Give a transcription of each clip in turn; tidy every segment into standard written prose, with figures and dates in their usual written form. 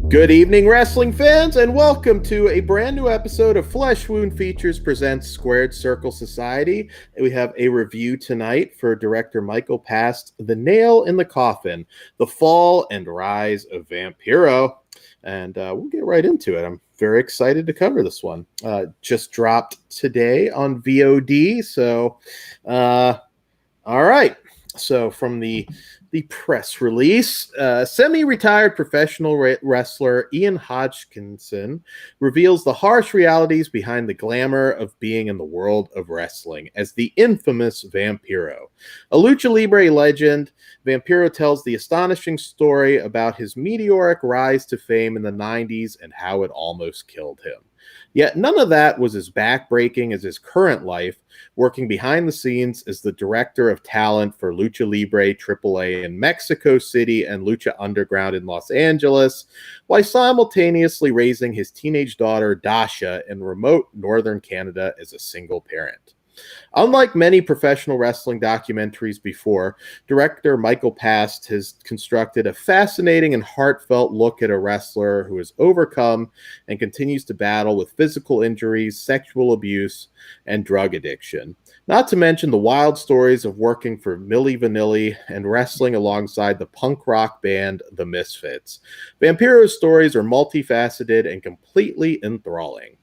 Good evening, wrestling fans, and welcome to a brand new episode of Flesh Wound Features presents Squared Circle Society. We have a review tonight for director Michael Past, The Nail in the Coffin, The Fall and Rise of Vampiro. And we'll get right into it. I'm very excited to cover this one. Just dropped today on VOD, so all right. So from the press release, semi-retired professional wrestler Ian Hodgkinson reveals the harsh realities behind the glamour of being in the world of wrestling as the infamous Vampiro. A lucha libre legend, Vampiro tells the astonishing story about his meteoric rise to fame in the 90s and how it almost killed him. Yet none of that was as backbreaking as his current life, working behind the scenes as the director of talent for Lucha Libre AAA in Mexico City and Lucha Underground in Los Angeles, while simultaneously raising his teenage daughter Dasha in remote northern Canada as a single parent. Unlike many professional wrestling documentaries before, director Michael Past has constructed a fascinating and heartfelt look at a wrestler who has overcome and continues to battle with physical injuries, sexual abuse, and drug addiction. Not to mention the wild stories of working for Milli Vanilli and wrestling alongside the punk rock band The Misfits. Vampiro's stories are multifaceted and completely enthralling.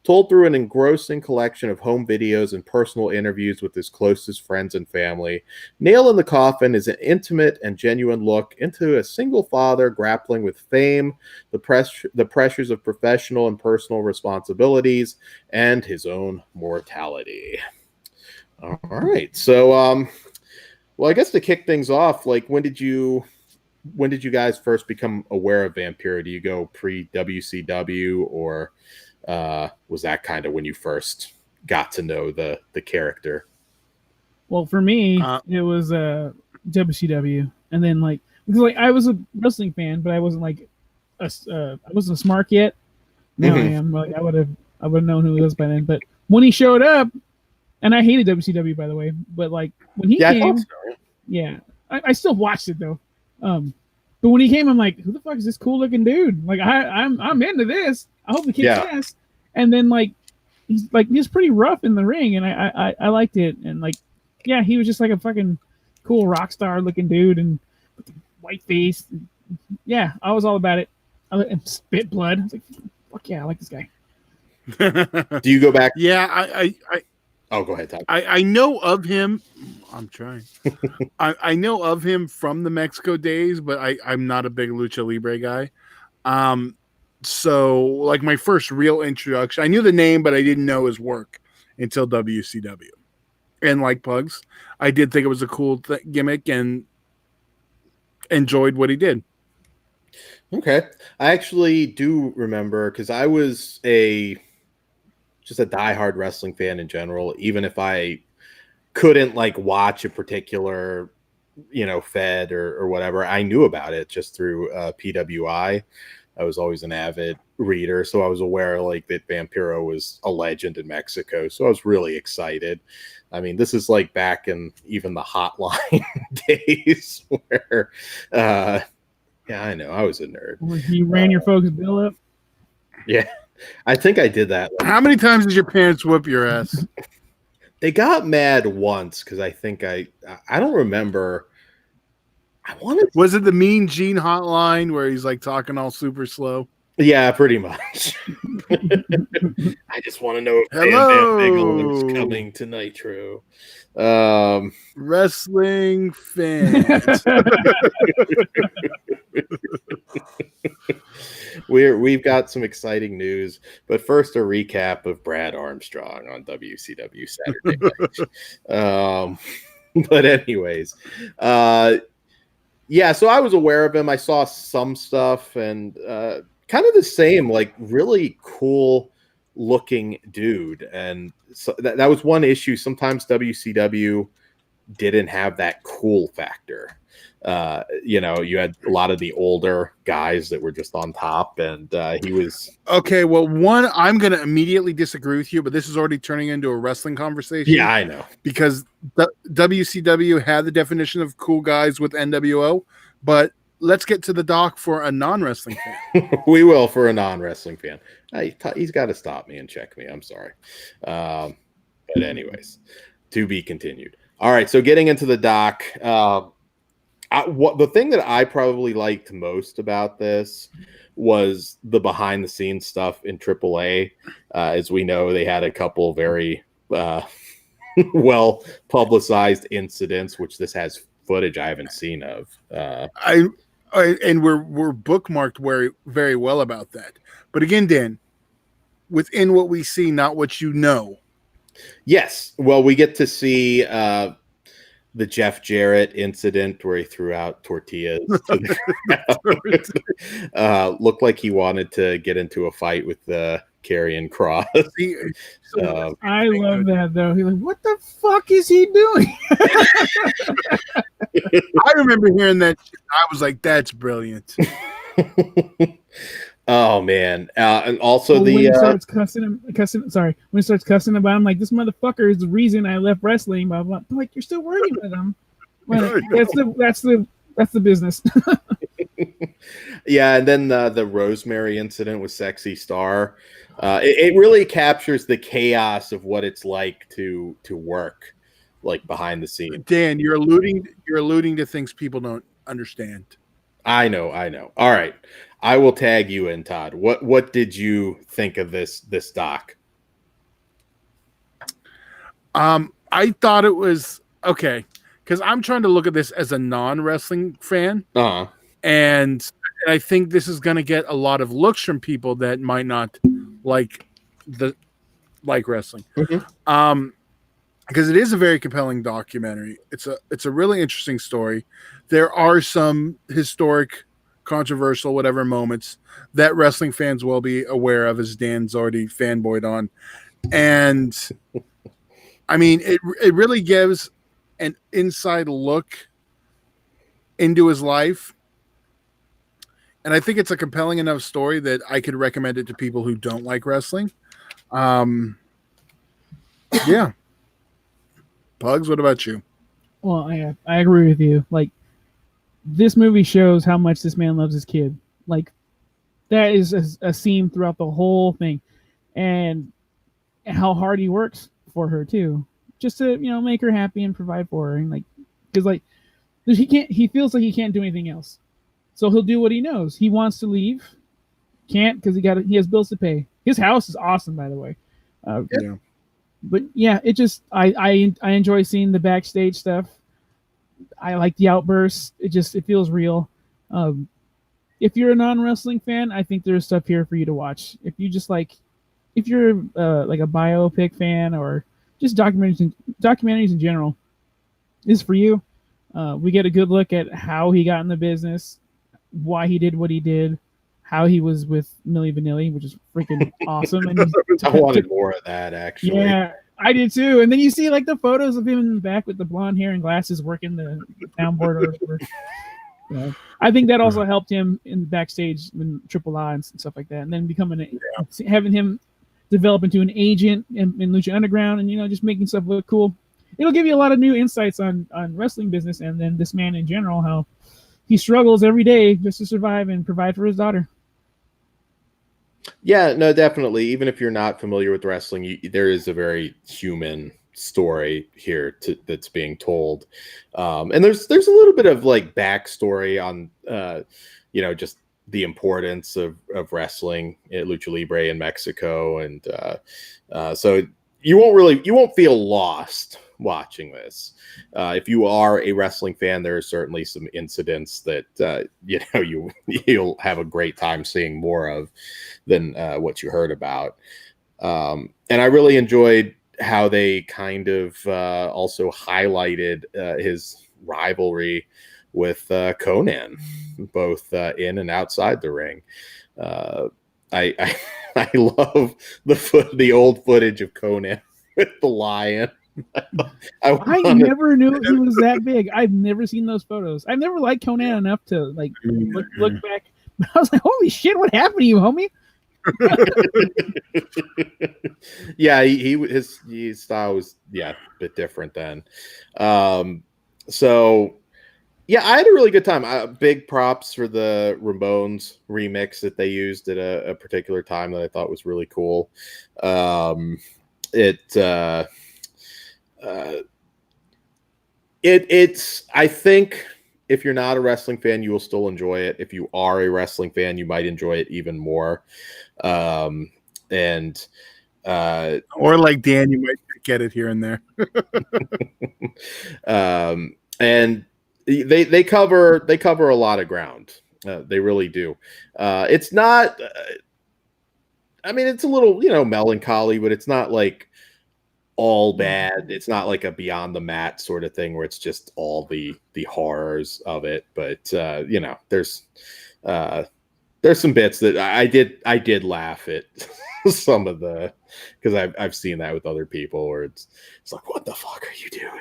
Told through an engrossing collection of home videos and personal interviews with his closest friends and family, Nail in the Coffin is an intimate and genuine look into a single father grappling with fame, the pressures of professional and personal responsibilities, and his own mortality. All right, so well, I guess to kick things off, like when did you guys first become aware of Vampiro? Do you go pre WCW or was that kind of when you first got to know the character? Well, for me, it was WCW, and then because I was a wrestling fan, but I wasn't I wasn't smart yet. Now I am. I would have known who he was by then. But when he showed up, and I hated WCW by the way, but when he came, I still watched it though. But when he came, I'm like, who the fuck is this cool looking dude? Like I'm into this. I hope he kicks ass. And then he's pretty rough in the ring, and I liked it. And he was just like a fucking cool rock star looking dude and with the white face. Yeah, I was all about it. And spit blood. I was like, fuck yeah, I like this guy. Do you go back? Yeah, Oh, go ahead, Todd. I know of him. I'm trying. I know of him from the Mexico days, but I'm not a big Lucha Libre guy. So my first real introduction, I knew the name, but I didn't know his work until WCW. And like Pugs, I did think it was a cool gimmick and enjoyed what he did. Okay. I actually do remember because I was just a diehard wrestling fan in general, even if I couldn't watch a particular, fed or whatever. I knew about it just through PWI. I was always an avid reader, so I was aware that Vampiro was a legend in Mexico. So I was really excited. I mean, this is back in even the hotline days where, yeah, I know I was a nerd. You ran your folks' bill up. Yeah, I think I did that. How many times did your parents whoop your ass? They got mad once because I think I don't remember. Was it the Mean Gene hotline where he's talking all super slow? Yeah, pretty much. I just want to know if Bam Bam Bigelow is coming to Nitro. Wrestling fans. We've got some exciting news, but first a recap of Brad Armstrong on WCW Saturday night. But anyways, yeah, so I was aware of him. I saw some stuff and kind of the same, really cool looking dude. And so that was one issue. Sometimes WCW didn't have that cool factor. You had a lot of the older guys that were just on top, and he was okay. Well, one, I'm going to immediately disagree with you, but this is already turning into a wrestling conversation. Yeah, I know, because the WCW had the definition of cool guys with NWO, but let's get to the doc for a non-wrestling fan. We will for a non-wrestling fan. He's got to stop me and check me. I'm sorry. But anyways, to be continued. All right, so getting into the doc, the thing that I probably liked most about this was the behind-the-scenes stuff in AAA. As we know, they had a couple very well-publicized incidents, which this has footage I haven't seen of. And we're bookmarked very, very well about that. But again, Dan, within what we see, not what you know. Yes. Well, we get to see the Jeff Jarrett incident where he threw out tortillas to the crowd. Looked like he wanted to get into a fight with Karrion Kross. I love that, though. He's like, what the fuck is he doing? I remember hearing that. I was like, that's brilliant. Oh man! And also when he starts cussing when he starts cussing about him, like, this motherfucker is the reason I left wrestling. Blah blah. Like, you're still working with him. Well, that's the business. Yeah, and then the Rosemary incident with Sexy Star. It really captures the chaos of what it's like to work like behind the scenes. Dan, you're alluding to things people don't understand. I know. All right. I will tag you in, Todd. What did you think of this doc? I thought it was okay because I'm trying to look at this as a non-wrestling fan. Uh-huh. And I think this is going to get a lot of looks from people that might not like wrestling. Mm-hmm. Because it is a very compelling documentary. It's a really interesting story. There are some historic, controversial, whatever moments that wrestling fans will be aware of, as Dan's already fanboyed on. And I mean, it really gives an inside look into his life. And I think it's a compelling enough story that I could recommend it to people who don't like wrestling. Yeah. Pugs, what about you? Well, I agree with you. Like, this movie shows how much this man loves his kid. Like, that is a theme throughout the whole thing, and how hard he works for her too, just to make her happy and provide for her. And like, because like he feels like he can't do anything else, so he'll do what he knows. He wants to leave, can't, because he has bills to pay. His house is awesome, by the way. Yeah. But yeah, it just I enjoy seeing the backstage stuff. I like the outbursts. It feels real. If you're a non-wrestling fan, I think there's stuff here for you to watch. If you're like a biopic fan or just documentaries in general, this is for you. We get a good look at how he got in the business, why he did what he did, how he was with Milli Vanilli, which is freaking awesome. And I wanted more of that, actually. Yeah, I did too. And then you see like the photos of him in the back with the blonde hair and glasses working the soundboard or whatever. Yeah. I think that also helped him in the backstage in Triple I and stuff like that. And then having him develop into an agent in Lucha Underground and, just making stuff look cool. It'll give you a lot of new insights on wrestling business and then this man in general, how he struggles every day just to survive and provide for his daughter. Yeah, no, definitely. Even if you're not familiar with wrestling, there is a very human story here that's being told, and there's a little bit of like backstory on just the importance of wrestling at Lucha Libre in Mexico, and so you won't feel lost watching this. If you are a wrestling fan, there are certainly some incidents that you'll have a great time seeing more of than what you heard about. And I really enjoyed how they kind of also highlighted his rivalry with Conan, both in and outside the ring. I love the old footage of Conan with the lion. I never knew he was that big. I've never seen those photos. I've never liked Conan enough to like look back. I was like, holy shit, what happened to you, homie? Yeah, his style was a bit different then. So Yeah, I had a really good time. Big props for the Ramones remix that they used at a particular time that I thought was really cool. It's I think if you're not a wrestling fan, you will still enjoy it. If you are a wrestling fan, you might enjoy it even more. And or like Dan, you might get it here and there. And they cover a lot of ground. They really do. It's not. I mean, it's a little melancholy, but it's not like all bad. It's not like a beyond the mat sort of thing where it's just all the horrors of it. But there's some bits that I did laugh at some of the, because I've seen that with other people where it's like, what the fuck are you doing?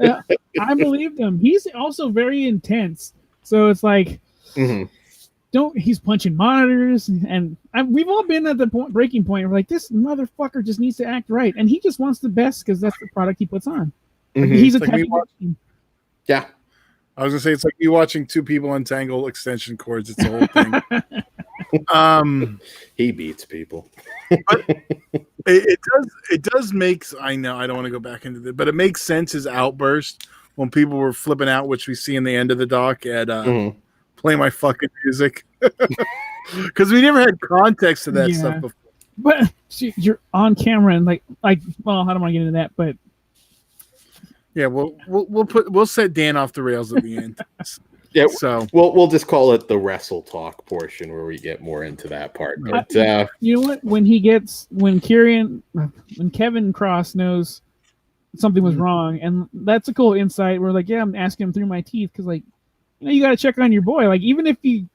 Yeah, I believe him. He's also very intense, so it's like he's punching monitors, and we've all been at the breaking point where like, this motherfucker just needs to act right, and he just wants the best because that's the product he puts on. Like, he's a like yeah. I was gonna say, it's like you watching two people untangle extension cords. It's the whole thing. He beats people. But it does make, I know I don't want to go back into it, but it makes sense his outburst when people were flipping out, which we see in the end of the doc at Play My Fucking Music, because we never had context to that stuff before. But you're on camera and like well, I don't want to get into that, but yeah, we'll set Dan off the rails at the end. Yeah, so we'll just call it the wrestle talk portion where we get more into that part. But you know what? When Kevin Cross knows something was wrong, and that's a cool insight. We're like, yeah, I'm asking him through my teeth because, like, you got to check on your boy. Like, even if you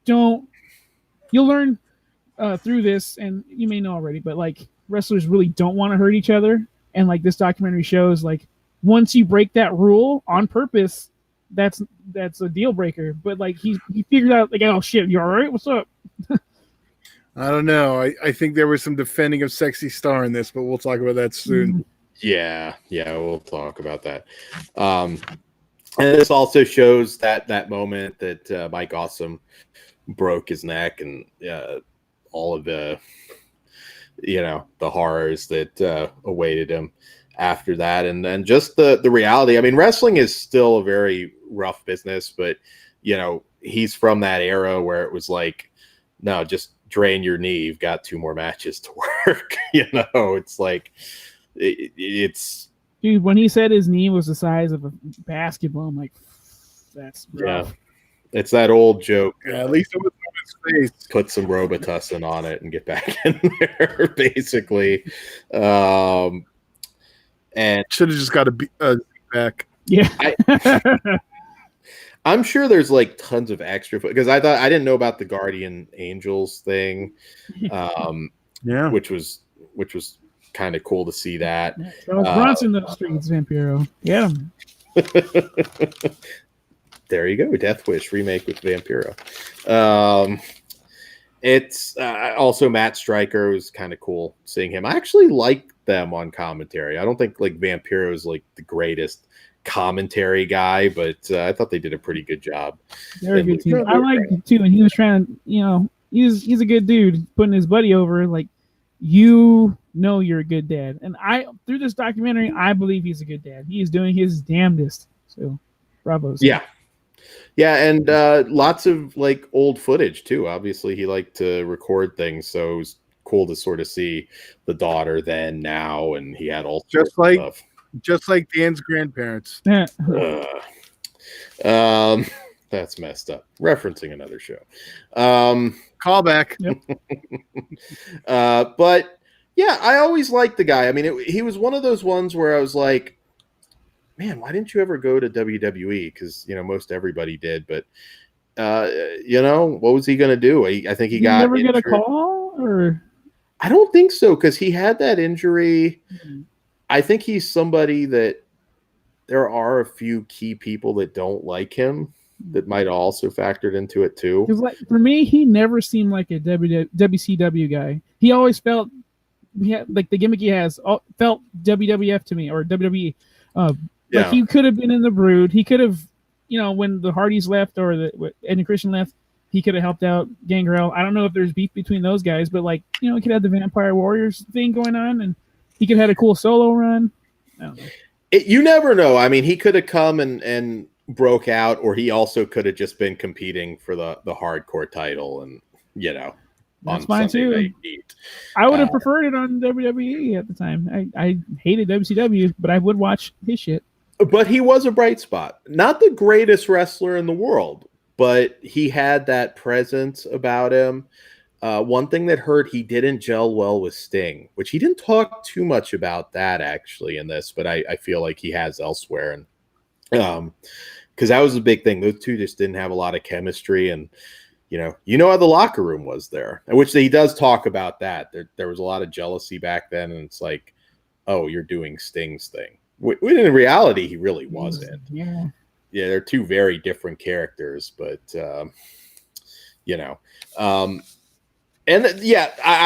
don't, you'll learn through this, and you may know already, but like, wrestlers really don't want to hurt each other, and like this documentary shows, like, once you break that rule on purpose, that's a deal breaker. But like, he figured out, like, oh shit, you all right? What's up? I don't know. I think there was some defending of Sexy Star in this, but we'll talk about that soon. Yeah, we'll talk about that. And this also shows that moment that Mike Awesome broke his neck, and all of the the horrors that awaited him after that. And then just the reality. I mean, wrestling is still a very rough business, but he's from that era where it was like, no, just drain your knee, you've got 2 more matches to work. It's like it's dude, when he said his knee was the size of a basketball, I'm like, that's rough. Yeah, it's that old joke. Yeah, at least it was on his face. Put some Robitussin on it and get back in there, basically. And should have just got a back. Yeah. I'm sure there's like tons of extra, because I didn't know about the Guardian Angels thing. Yeah, which was kind of cool to see that. Charles Bronson in the streets, Vampiro. Yeah. There you go, Death Wish remake with Vampiro. It's also Matt Stryker was kind of cool seeing him. I actually like them on commentary. I don't think like Vampiro is like the greatest commentary guy, but I thought they did a pretty good job. They're a good team. I like him too, and he was trying to, he's a good dude, putting his buddy over, like, you're a good dad. And through this documentary, I believe he's a good dad. He is doing his damnedest. So bravo. Yeah, and lots of like old footage too. Obviously, he liked to record things, so it was cool to sort of see the daughter then, now, and he had all just like Dan's grandparents. That's messed up. Referencing another show. Callback. Yep. But yeah, I always liked the guy. I mean, he was one of those ones where I was like, man, why didn't you ever go to WWE? Because most everybody did, but what was he going to do? I think he got never get a call, or I don't think so, because he had that injury. Mm-hmm. I think he's somebody that there are a few key people that don't like him that might also factored into it too. Like, for me, he never seemed like a WCW guy. He always felt like the gimmick he has felt WWF to me, or WWE. Like, he could have been in the Brood. He could have when the Hardys left or Ed and Christian left, he could have helped out Gangrel. I don't know if there's beef between those guys, but he could have the Vampire Warriors thing going on, and he could have had a cool solo run. I don't know. You never know. I mean, he could have come and broke out, or he also could have just been competing for the hardcore title, and that's fine too. I would have preferred it on WWE at the time. I hated WCW, but I would watch his shit. But he was a bright spot. Not the greatest wrestler in the world, but he had that presence about him. One thing that hurt, he didn't gel well with Sting, which he didn't talk too much about that actually in this, but I feel like he has elsewhere. And because that was a big thing. Those two just didn't have a lot of chemistry, and how the locker room was there, which he does talk about that. There was a lot of jealousy back then, and it's like, oh, you're doing Sting's thing. When in reality, he really wasn't. Yeah, they're two very different characters, but I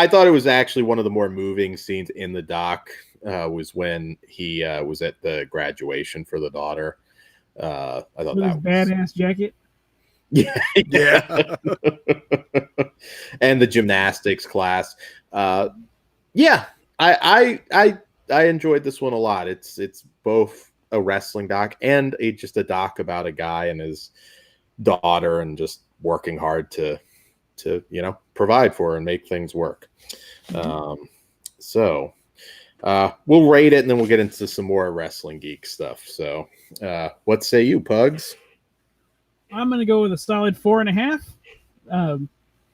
thought it was actually one of the more moving scenes in the doc was when he was at the graduation for the daughter. I thought with that his badass jacket. Yeah. And the gymnastics class. I enjoyed this one a lot. It's both a wrestling doc and just a doc about a guy and his daughter and just working hard to provide for her and make things work. So we'll rate it, and then we'll get into some more wrestling geek stuff. So what say you, Pugs? I'm going to go with a solid 4.5.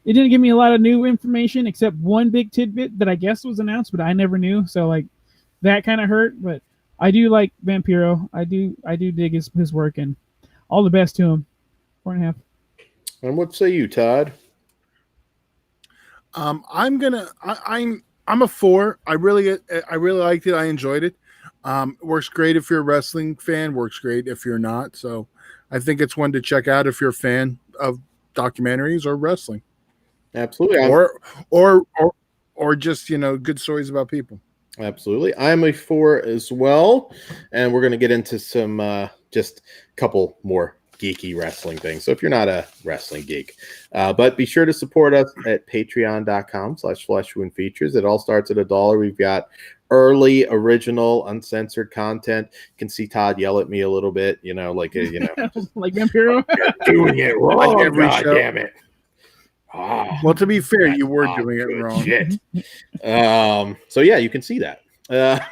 It didn't give me a lot of new information except one big tidbit that I guess was announced, but I never knew. So that kind of hurt, but I do like Vampiro. I do dig his work, and all the best to him. 4.5. And what say you, Todd? I'm a 4. I really liked it. I enjoyed it. Works great if you're a wrestling fan. Works great if you're not. So I think it's one to check out if you're a fan of documentaries or wrestling. Absolutely. Or just good stories about people. Absolutely. I'm a 4 as well, and we're going to get into some just a couple more geeky wrestling things. So if you're not a wrestling geek, but be sure to support us at patreon.com/fleshwoundfeatures. It all starts at $1. We've got early, original, uncensored content. You can see Todd yell at me a little bit, like Vampiro. You're doing it wrong, God damn it. Well, to be fair, you were doing it wrong. Shit. So yeah, you can see that.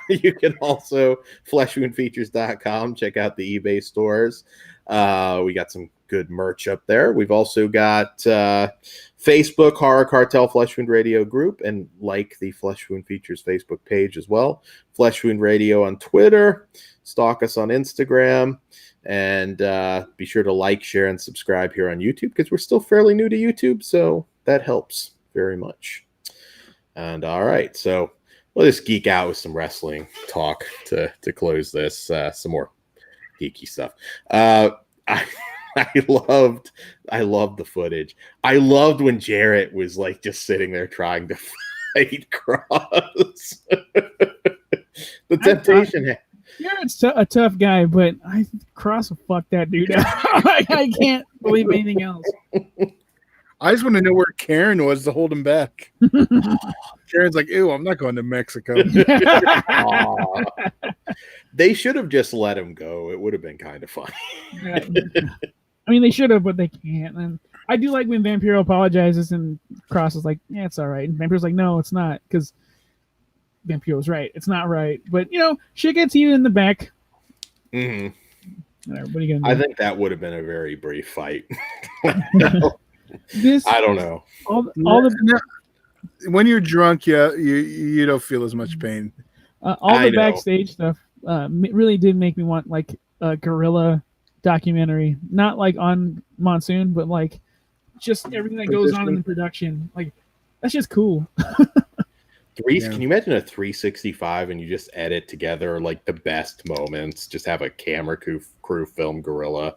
You can also fleshwoundfeatures.com. Check out the eBay stores. We got some good merch up there. We've also got Facebook Horror Cartel Flesh Wound Radio group, and like the Flesh Wound Features Facebook page as well. Flesh Wound Radio on Twitter. Stalk us on Instagram, and be sure to like, share, and subscribe here on YouTube because we're still fairly new to YouTube, so that helps very much. And all right, so we'll just geek out with some wrestling talk to close this. Some more geeky stuff. I loved the footage. I loved when Jarrett was just sitting there trying to fight Cross. The temptation. Jarrett's a tough guy, but Cross will fuck that dude up. I can't believe anything else. I just want to know where Karen was to hold him back. Karen's like, ew, I'm not going to Mexico. They should have just let him go. It would have been kind of funny. I mean, they should have, but they can't. And I do like when Vampiro apologizes and Cross is like, yeah, it's all right. And Vampiro's like, no, it's not, because Vampiro's right. It's not right. But, shit gets you in the back. Mm-hmm. What are you going to do? I think that would have been a very brief fight. I don't know. When you're drunk, you don't feel as much pain. All the backstage stuff really did make me want a guerrilla documentary, not on Monsoon, but just everything that goes on in the production. That's just cool. Can you imagine a 365 and you just edit together the best moments? Just have a camera crew film guerrilla.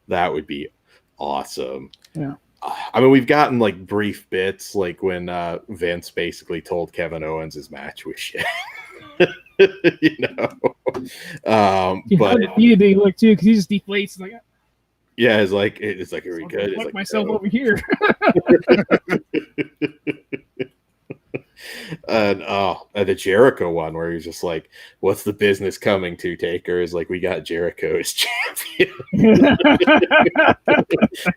That would be awesome. Yeah. I mean, we've gotten brief bits, when Vince basically told Kevin Owens his match was shit. But he look too, because he just deflates Yeah, it's like are we good? It's Fuck like myself no. over here. And the Jericho one where he's just like, "What's the business coming to, Taker?" Is like, "We got Jericho as champion."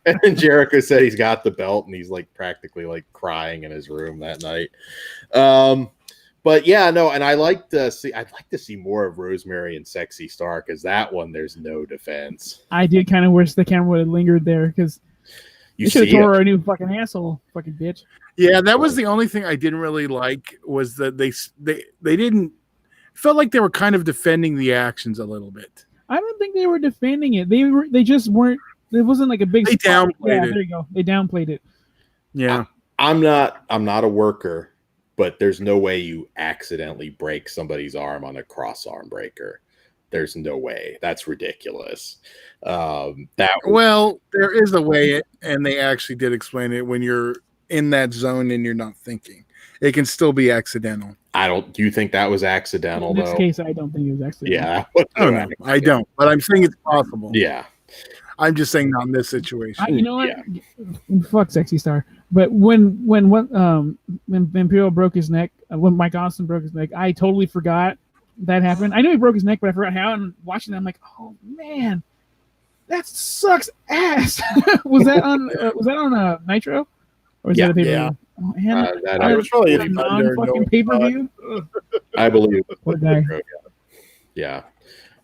And Jericho said he's got the belt, and he's like practically like crying in his room that night. But yeah, no, and I'd like to see more of Rosemary and Sexy Star, because that one there's no defense. I did kind of wish the camera would have lingered there, because you should have told her a new fucking asshole, fucking bitch. Yeah, that was the only thing I didn't really like, was that they didn't, felt like they were kind of defending the actions a little bit. I don't think they were defending it. They just weren't. It wasn't like a big. They downplayed it. There you go. They downplayed it. Yeah, I'm not a worker, but there's no way you accidentally break somebody's arm on a cross arm breaker. There's no way. That's ridiculous. Well, there is a way, and they actually did explain it. When you're in that zone and you're not thinking, it can still be accidental. Do you think that was accidental? In this case, I don't think it was accidental. Yeah. No, I don't. But I'm saying it's possible. Yeah. I'm just saying not in this situation. You know what? Yeah. Fuck Sexy Star. But when Vampiro broke his neck, when Mike Austin broke his neck, I totally forgot that happened. I knew he broke his neck, but I forgot how. And watching that, I'm like, oh man, that sucks ass. was that on Nitro? Or was that a pay-per-view? Yeah. Oh, man, that was probably a non-fucking pay-per-view. I believe. Poor guy. Yeah.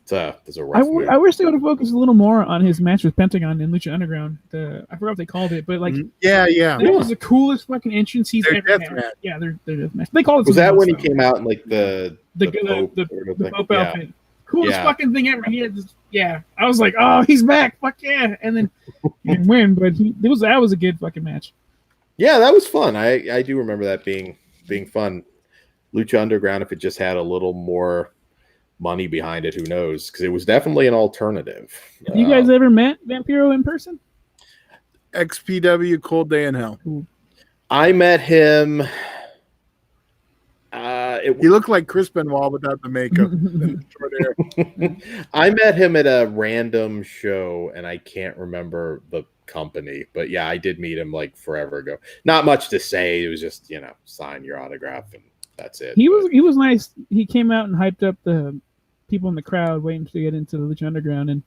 It's a rough I wish they would have focused a little more on his match with Pentagon in Lucha Underground. I forgot what they called it, but like, that was the coolest fucking entrance he's ever had. Match. Yeah, their death match. They called it. Was that when he came out in like the Pope outfit? Coolest fucking thing ever. He had this, I was like, oh, he's back. Fuck yeah! And then he didn't win, but that was a good fucking match. Yeah, that was fun. I do remember that being fun. Lucha Underground, if it just had a little more money behind it, who knows? Because it was definitely an alternative. Have you guys ever met Vampiro in person? XPW Cold Day in Hell. I met him. He looked like Chris Benoit without the makeup and the short hair. I met him at a random show, and I can't remember the company, but yeah, I did meet him like forever ago. Not much to say. It was just, sign your autograph and that's it. He was nice. He came out and hyped up the people in the crowd waiting to get into the Lucha Underground, and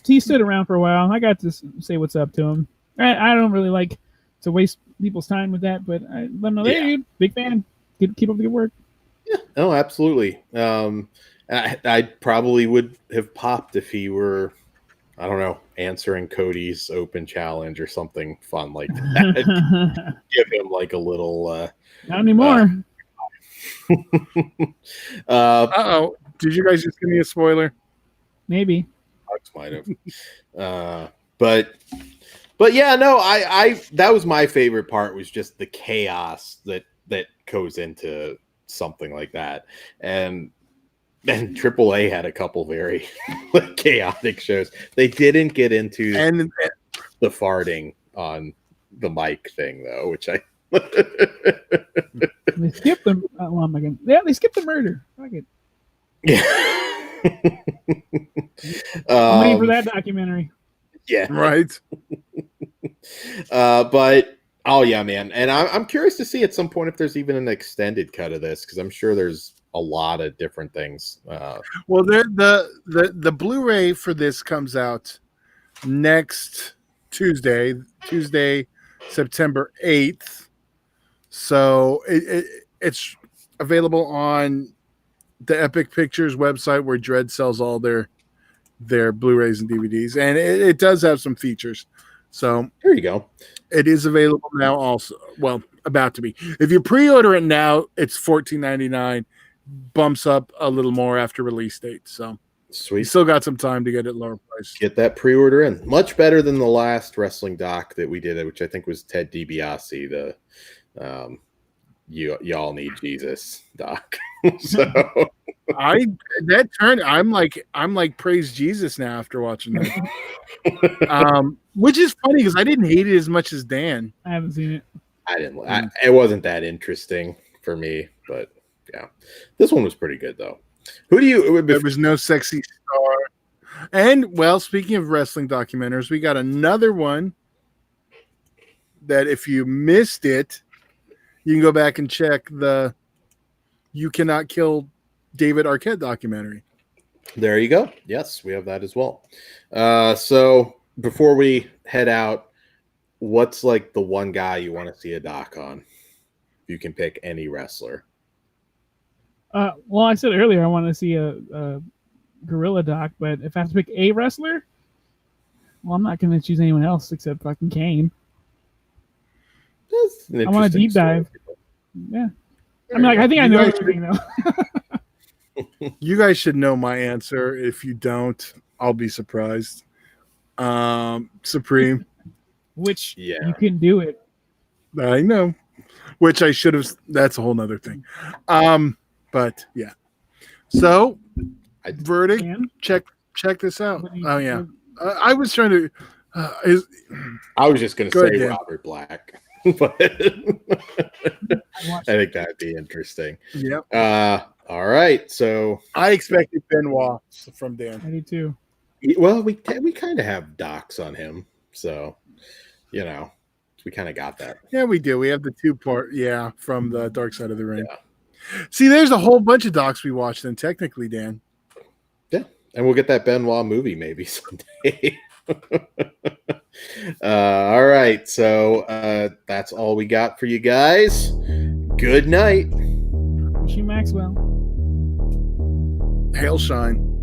he stood around for a while. I got to say what's up to him. I don't really like to waste people's time with that, but I let him know, hey, dude, big fan. Keep up the good work. Yeah, no, absolutely. I probably would have popped if he were, I don't know, answering Cody's open challenge or something fun like that. Give him like a little. Not anymore. Did you guys just give me a spoiler? Maybe. Might have. But yeah, no, I that was my favorite part, was just the chaos that goes into something like that. And AAA had a couple very chaotic shows. They didn't get into the farting on the mic thing though, which I they skipped them. They skipped the murder. Fuck it. Yeah. I'm waiting for that documentary. Yeah. Right. But oh yeah, man. And I'm curious to see at some point if there's even an extended cut of this, because I'm sure there's a lot of different things. Well, the Blu-ray for this comes out next Tuesday, September 8th. So it's available on the Epic Pictures website, where Dread sells all their Blu-rays and DVDs, and it does have some features. So there you go. It is available now also. Well, about to be. If you pre-order it now, it's $14.99. Bumps up a little more after release date. So sweet. You still got some time to get it lower price. Get that pre-order in. Much better than the last wrestling doc that we did, which I think was Ted DiBiase, the y'all need Jesus doc. So I'm like praise Jesus now after watching that. Which is funny because I didn't hate it as much as Dan. I haven't seen it. I didn't. It wasn't that interesting for me, but yeah, this one was pretty good though. Who do you? There was no Sexy Star. And well, speaking of wrestling documentaries, we got another one that if you missed it, you can go back and check the "You Cannot Kill David Arquette" documentary. There you go. Yes, we have that as well. So before we head out, what's like the one guy you want to see a doc on? You can pick any wrestler. Well, I said earlier I want to see a gorilla doc, but if I have to pick a wrestler, well, I'm not going to choose anyone else except fucking Kane. I want a deep dive. Yeah. I mean, like, I think I know everything, though. You guys should know my answer. If you don't, I'll be surprised. Supreme. Which you can do it. I know. Which I should have. That's a whole nother thing. But yeah. So, verdict. Check this out. Oh yeah. I was trying to. I was just going to say Robert Black, but I think that'd be interesting. Yeah. All right. So I expected Benoit from Dan. I do too. Well, we kind of have docs on him, so you know we kind of got that. Yeah, we do. We have the 2-part. Yeah, from the Dark Side of the Ring. Yeah. See, there's a whole bunch of docs we watched. Then technically, Dan. Yeah, and we'll get that Benoit movie maybe someday. All right, so that's all we got for you guys. Good night. Wish you Maxwell. Hail shine.